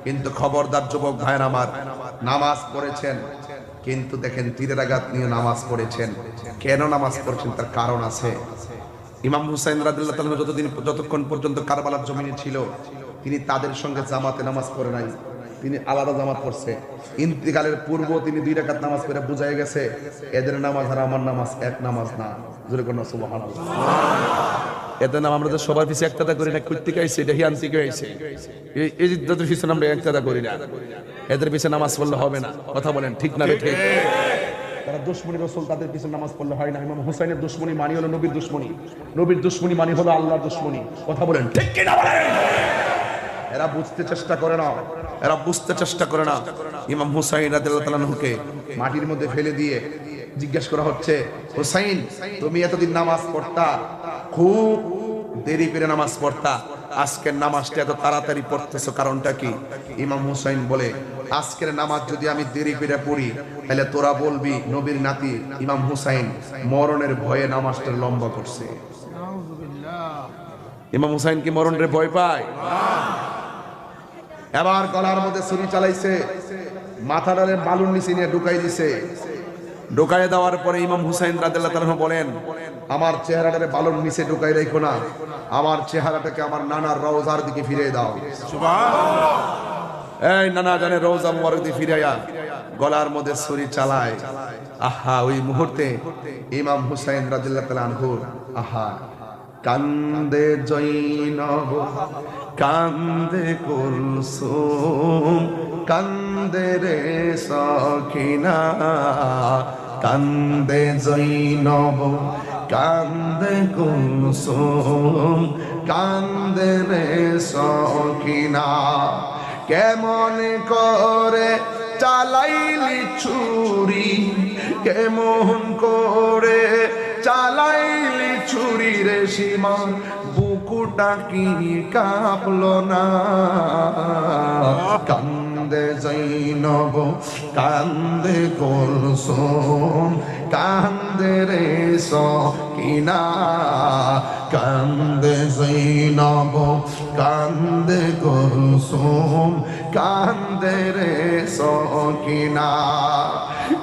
কিন্তু খবরদার যুবক ভাইয়ের আমার, নামাজ পড়েছেন, কিন্তু দেখেন তীরের আঘাত নিয়ে নামাজ পড়েছেন। কেন নামাজ পড়েছেন তার কারণ আছে। ইমাম হুসাইন রাদিয়াল্লাহু তাআলা যতক্ষণ পর্যন্ত কারবালার জমিনে ছিল, তিনি তাদের সঙ্গে জামাতে নামাজ পড়ে নাই, তিনি আলাদা জামাত পড়ছে। ইন্তিকালের পূর্ব তিনি 2 রাকাত নামাজ পড়ে বুঝাই গেছে, এদের নামাজ আর আমার নামাজ এক নামাজ না। জোরে কোন সুবহানাল্লাহ। এদের নাম আমরা তো সবার পিছে একতাদা করি না, কর্তৃক আইছে, এটা হিয়ান্তিক হয়েছে। এই যত পিছনে আমরা একতাদা করি না, এদের পিছে নামাজ পড়লে হবে না। কথা বলেন ঠিক না ঠিক? তারা দুশমনী রাসূল, তাদের পিছনে নামাজ পড়লে হয় না। ইমাম হুসাইনের দুশমনী মানি হলো নবীর দুশমনী, নবীর দুশমনী মানি হলো আল্লাহর দুশমনী। কথা বলেন ঠিক কি না বলেন? এরা বুঝতে চেষ্টা করে না। ইমাম হুসাইন রাদিয়াল্লাহু তাআলা আনহুকে মাটির মধ্যে ফেলে দিয়ে জিজ্ঞাসা করা হচ্ছে, হুসাইন তুমি এতদিন নামাজ পড়তা, খুব দেরি করে নামাজ পড়তা, আজকের নামাজটা এত তাড়াতাড়ি পড়তেছো, কারণটা কি? ইমাম হুসাইন বলে, আজকের নামাজ যদি আমি দেরি করে পড়ি, তাহলে তোরা বলবি নবীর নাতি ইমাম হুসাইন মরণের ভয়ে নামাজটা লম্বা করছে। ইমাম হুসাইন কি মরণের ভয় পায়? এবার গলার মধ্যে ছুরি চালাইছে, মাথাটারে বালুর নিচে নিয়ে ঢুকাই দিছে। ঢুকাই দেওয়ার পরে ইমাম হুসাইন রাদিয়াল্লাহু তাআলা বলেন, আমার চেহারাটারে বালুর নিচে ঢুকাই রাখো না, আমার চেহারাটাকে আমার নানার রওজার দিকে ফিরিয়ে দাও। সুবহানাল্লাহ। এই নানা জানে রওজা মুবারক দিকে ফিরাইয়া গলার মধ্যে ছুরি চালায়। আহা, ওই মুহূর্তে ইমাম হুসাইন রাদিয়াল্লাহু তাআলা আনহু আহা কান্দে জৈনব, কান্দে কুলসুম, কান্দে রে সখিনা, কান্দে জৈনব, কান্দে কুলসুম, কান্দে রে সখিনা। কেমন করে চালাইলি ছুরি, কেমন করে চালাইলি ছুরি রে সীমা, বুকুটা কি কাঁপলো না? কান্দে জৈনব, কান্দে কুলসুম, কান্দে রে সখিনা, কান্দে জৈনব, কান্দে কুলসুম, কান্দে রে সখিনা।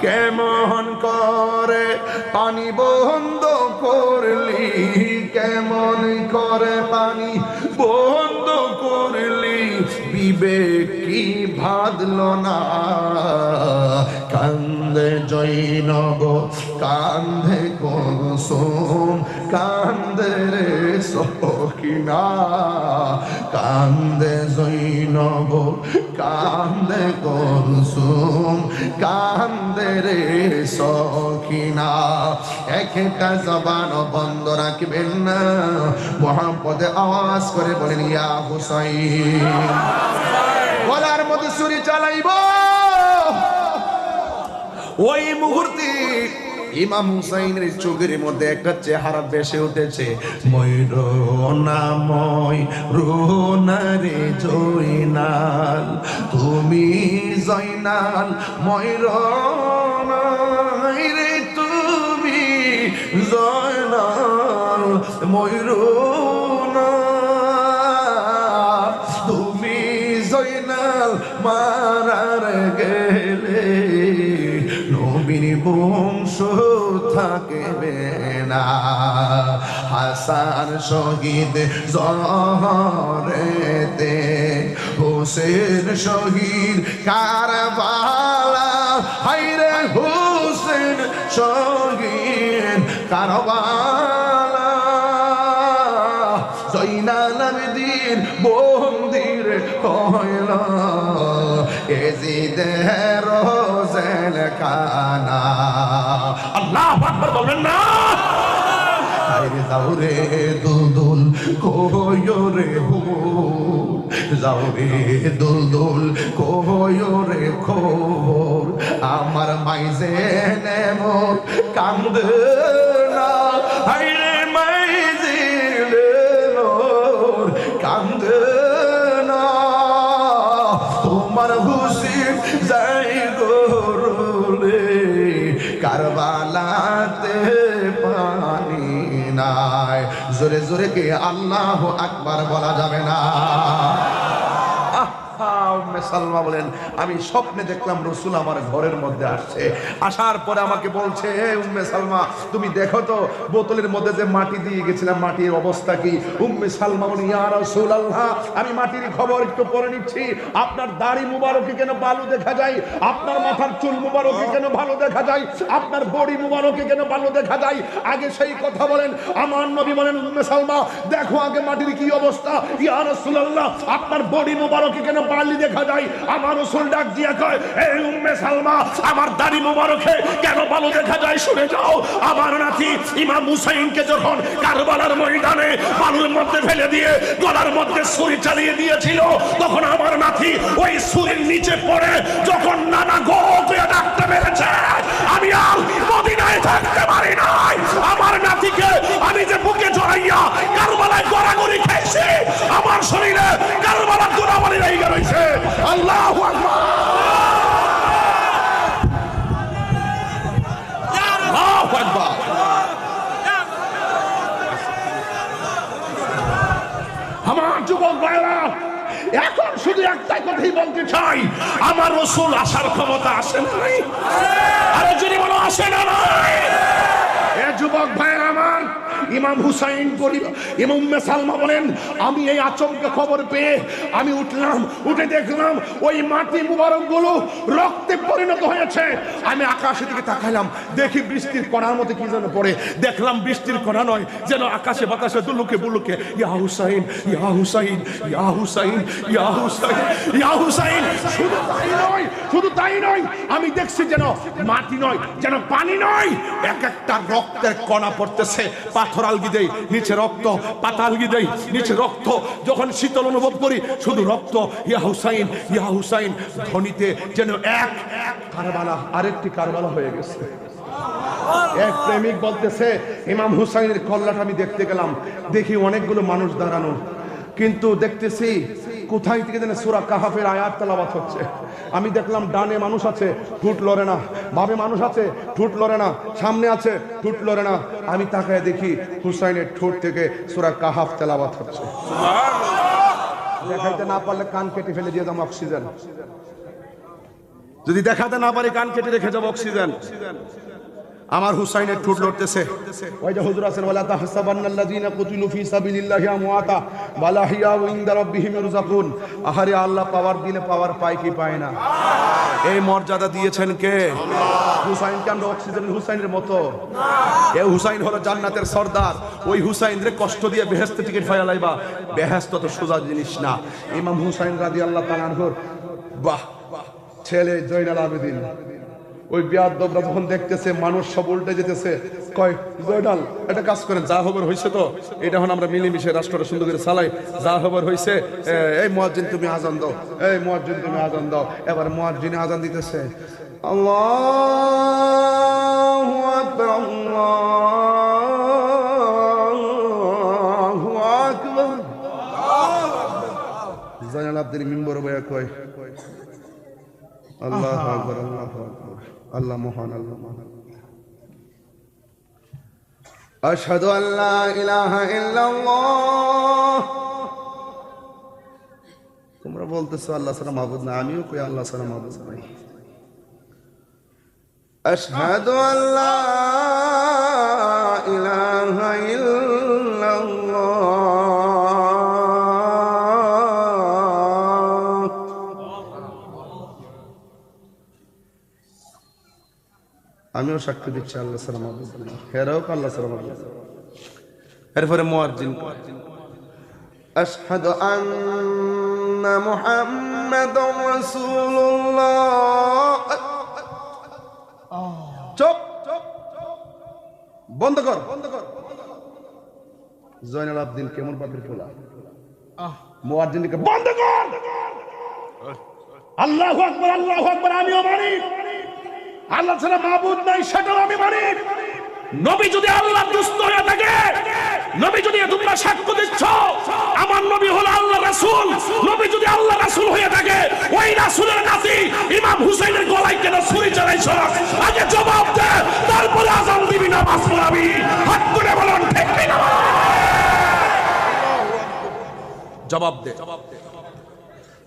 কেমন করে পানি বন্ধ করলি, কেমন করে পানি বন্ধ করলি, বিবেক কি ভাদল না? কান্দে জৈনব কান্দে কুলসুম কান্দে রে সখিনা কান্দে জৈনব কান্দে কুলসুম কান্দে রে সখিনা একটা জবান বন্ধ রাখবেন না মোহাম্মদে আওয়াজ করে বলেন ইয়া হুসাইন গলার মধ্যে ছুরি চালাইব ওই মুহূর্তে ইমাম হুসাইনের চোখের মধ্যে একটা চেহারা ভেসে উঠেছে ময়ূরনাময় রোনারে জয়নাল তুমি জয়নাল ময়ূরনাই রে তুমি জয়নাল ময়ূরনা তুমি জয়নাল মারার গেলে নবীর বংশ থাকবে না হাসান শহীদ জহরেতে হোসেন শহীদ কারবালা হায়রে হোসেন শহীদ কারবালা জয়নাল আবেদীন বন্দির হইল এজিদের রোজেল খানা আল্লাহু আকবার বলবেন না আরে যাও রে দুলদুল কইও রে হুল যাও রে দুলদুল কইও রে খোর আমার মাইজে নেমর কান্দে না আরে মাইজে নেমর কান্দে না তোমার হুসিন যাই গরুলে কারবালাতে পানি নাই জোরে জোরে কে আল্লাহু আকবার বলা যাবে না উম্মে সালমা বলেন আমি স্বপ্নে দেখলাম রাসূল আমার ঘরের মধ্যে আসছে আসার পরে আমাকে বলছে হে উম্মে সালমা তুমি দেখো তো বোতলের মধ্যে যে মাটি দিয়ে গেছিলাম মাটির অবস্থা কি উম্মে সালমা বলেন ইয়া রাসূলুল্লাহ আমি মাটির খবর একটু পরে নিচ্ছি আপনার দাড়ি মুবারকে কেন বালু দেখা যায় আপনার মাথার চুল মুবারকে কেন ভালো দেখা যায় আপনার বডি মুবারকে কেন ভালো দেখা যায় আগে সেই কথা বলেন আমার নবী বলেন উম্মে সালমা দেখো আগে মাটির কি অবস্থা ইয়া রাসূলুল্লাহ আপনার বডি মুবারকে কেন বালি দেখা যায় আমার রাসূল ডাক দিয়া কয় এই উম্মে সালমা আমার দাড়ি মুবারকে কেন ভালো দেখা যায় শুনে যাও আমার নাতি ইমাম হুসাইনকে যখন কারবালার ময়দানে বালুর মধ্যে ফেলে দিয়ে গলার মধ্যে ছুরি চালিয়ে দিয়েছিল তখন আমার নাতি ওই ছুরির নিচে পড়ে যখন নানা গো করে ডাকতে মেরেছে আমি আর মদিনায় থাকতে পারি নাই আমার নাতিকে আমি যে বুকে জড়াইয়া কারবালায় গড়াগড়ি খেয়েছি আমার শরীরে কারবালার গোলাবালি লেগে রয়েছে আল্লাহু আকবার আল্লাহু আকবার আমার যুবক ভাইরা এখন শুধু একটাই কথাই বলতে চাই আমার রাসূল আসার ক্ষমতা আছে না নাই আরে যদি বলো আসে না নাই এ যুবক ভাইরা আমার ইমাম হুসাইন ইমাম উম্মে সালমা বলেন আমি এই আচমকা খবর পেয়ে আমি উঠলাম উঠে দেখলাম ওই মাটি মুবারক গুলো রক্তে পরিণত হয়েছে আমি আকাশের দিকে তাকাইলাম দেখি বৃষ্টির কণার মতো কি যেন পড়ে দেখলাম বৃষ্টির কণা নয় যেন আকাশে বাতাসে দুলুকে বুলুকে ইয়া হুসাইন ইয়া হুসাইন ইয়া হুসাইন ইয়া হুসাইন ইয়া হুসাইন শুধু তাই নয় আমি দেখছি যেন মাটি নয় যেন পানি নয় এক একটা রক্তের কণা পড়তেছে পাথর আলগি দেই নিচে রক্ত পাতা আলগি দেই নিচে রক্ত যখন শীতল অনুভব করি শুধু রক্ত ইয়া হুসাইন ধ্বনিতে যেন এক কারবালা আরেকটি কারবালা হয়ে গেছে এক প্রেমিক বলতেছে ইমাম হুসাইনের কল্লাটা আমি দেখতে গেলাম দেখি অনেকগুলো মানুষ দাঁড়ানো কিন্তু দেখতেছি কোথায় থেকে যেন সূরা কাহাফের আয়াত তেলাওয়াত হচ্ছে আমি দেখলাম ডানে মানুষ আছে ঠোঁট লড়ে না বামে মানুষ আছে ঠোঁট লড়ে না সামনে আছে ঠোঁট লড়ে না আমি তাকায় দেখি হুসাইনের ঠোঁট থেকে সূরা কাহাফ তেলাওয়াত হচ্ছে সুবহানাল্লাহ দেখাইতে না পারলে কান কেটে ফেলে দিয়ে দাম অক্সিজেন যদি দেখাতে না পারি কান কেটে রেখে যাব অক্সিজেন আমার হুসাইনের ঠোঁট লড়তেছে ওই যে হুজুর আছেন ওয়ালা তাহসাবান্নাল্লাযিনা কুতিলু ফি সাবিলিল্লাহি আমওয়াতা বাল আহইয়া ইনদা রাব্বিহিম ইরযাকুন আহারে আল্লাহ পাওয়ার দিলে পাওয়ার পায় কি পায় না এই মর্যাদা দিয়েছেন কে? হুসাইনকে আমরা অক্সিজেন হুসাইনের মতো, এই হুসাইন হলো জান্নাতের সর্দার। ওই হুসাইনরে কষ্ট দিয়ে বেহেশতে টিকিট ফাইলাইবা, বেহেশত তো সোজা জিনিস না। ইমাম হুসাইন রাদিয়াল্লাহু তাআলা আনহুর বাহ ছেলে জয়নাল আবেদিন, ওই বিয়াদবরা যখন দেখতেছে মানুষ সব উল্টে যেতেছে, কয় জয়নাল একটা কাজ করেন, যা খবর হয়েছে তো এটা এখন আমরা মিলেমিশে রাষ্ট্রটা সুন্দর করে চালাই, যা খবর হয়েছে এই মুয়াজ্জিন তুমি আজান দাও, এই মুয়াজ্জিন তুমি আজান দাও। এবার মুয়াজ্জিন আজান দিতেছে, আল্লাহু আকবার আল্লাহু আকবার। জয়নাল আবেদিন মিম্বর বয়া কয় আল্লাহু আকবার আল্লাহু আকবার, আল্লাহ মহান, আল্লাহ মহান। আশহাদু আল্লা ইলাহা ইল্লাল্লাহ। তোমরা বলতেছো আল্লাহ ছাড়া মাবুদ নাই, আমিও কই আল্লাহ ছাড়া মাবুদ নাই। আশহাদু আল্লা ইলাহা ইল্লাল্লাহ। আমিও সাক্ষ্য দিচ্ছি আল্লাহ ছাড়া মাবুদ নাই, হেরাও আল্লাহ ছাড়া মাবুদ নাই। এরপরে মুয়াজ্জিন, আশহাদু আন্না মুহাম্মাদুর রাসূলুল্লাহ। চুপ, বন্ধ কর। জয়নাল আবেদিন কেমন বাপের পোলা, মুয়াজ্জিনকে বন্ধ কর। আল্লাহু আকবার আল্লাহু আকবার, আমিও মানি আল্লাহ ছাড়া মাবুদ নাই, সেটাও আমি মানি। নবী যদি আল্লাহর দুস্ত হয়ে থাকে, নবী যদি তোমরা সাক্ষ্য দিচ্ছ আমার নবী হলো আল্লাহ রাসূল, নবী যদি আল্লাহ রাসূল হয়ে থাকে, ওই রাসূলের নাতি ইমাম হুসাইনের গলায় কেন ছুরি চালাইছ? আগে জবাব দে, তারপরে আযান দিবি, নামাজ পড়াবি। হাত তুলে বলুন ঠিক কিনা? জবাব দে,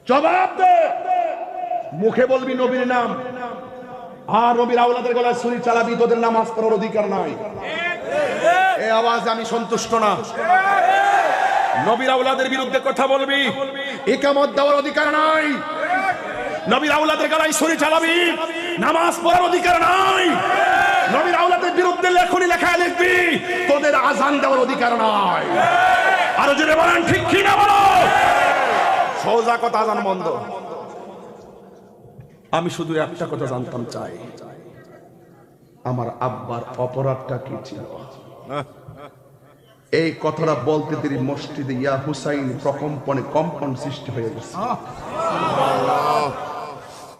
জবাব দে। মুখে বলবি নবীর নাম, আর নবীর আওলাদের গলায় ছুরি চালাবি, তোদের নামাজ পড়ার অধিকার নাই। এই আওয়াজ আমি সন্তুষ্ট না। নবীর আওলাদের বিরুদ্ধে কথা বলবি, ইকামত দেওয়ার অধিকার নাই। নবীর আওলাদের গলায় ছুরি চালাবি, নামাজ পড়ার অধিকার নাই। নবীর আওলাদের বিরুদ্ধে লেখনি লেখায় লিখবি, তোদের আযান দেওয়ার অধিকার নাই। আরো জোরে বলেন ঠিক কি না? বলো সোজা কথা, আযান বন্ধ। আমি শুধু একটা কথা জানতাম চাই, আমার আব্বার অপরাধটা কি ছিল? এই কথাটা বলতে দেরি মসজিদে ইয়া হুসাইন প্রকম্পনে কম্পন সৃষ্টি হয়ে গেছে।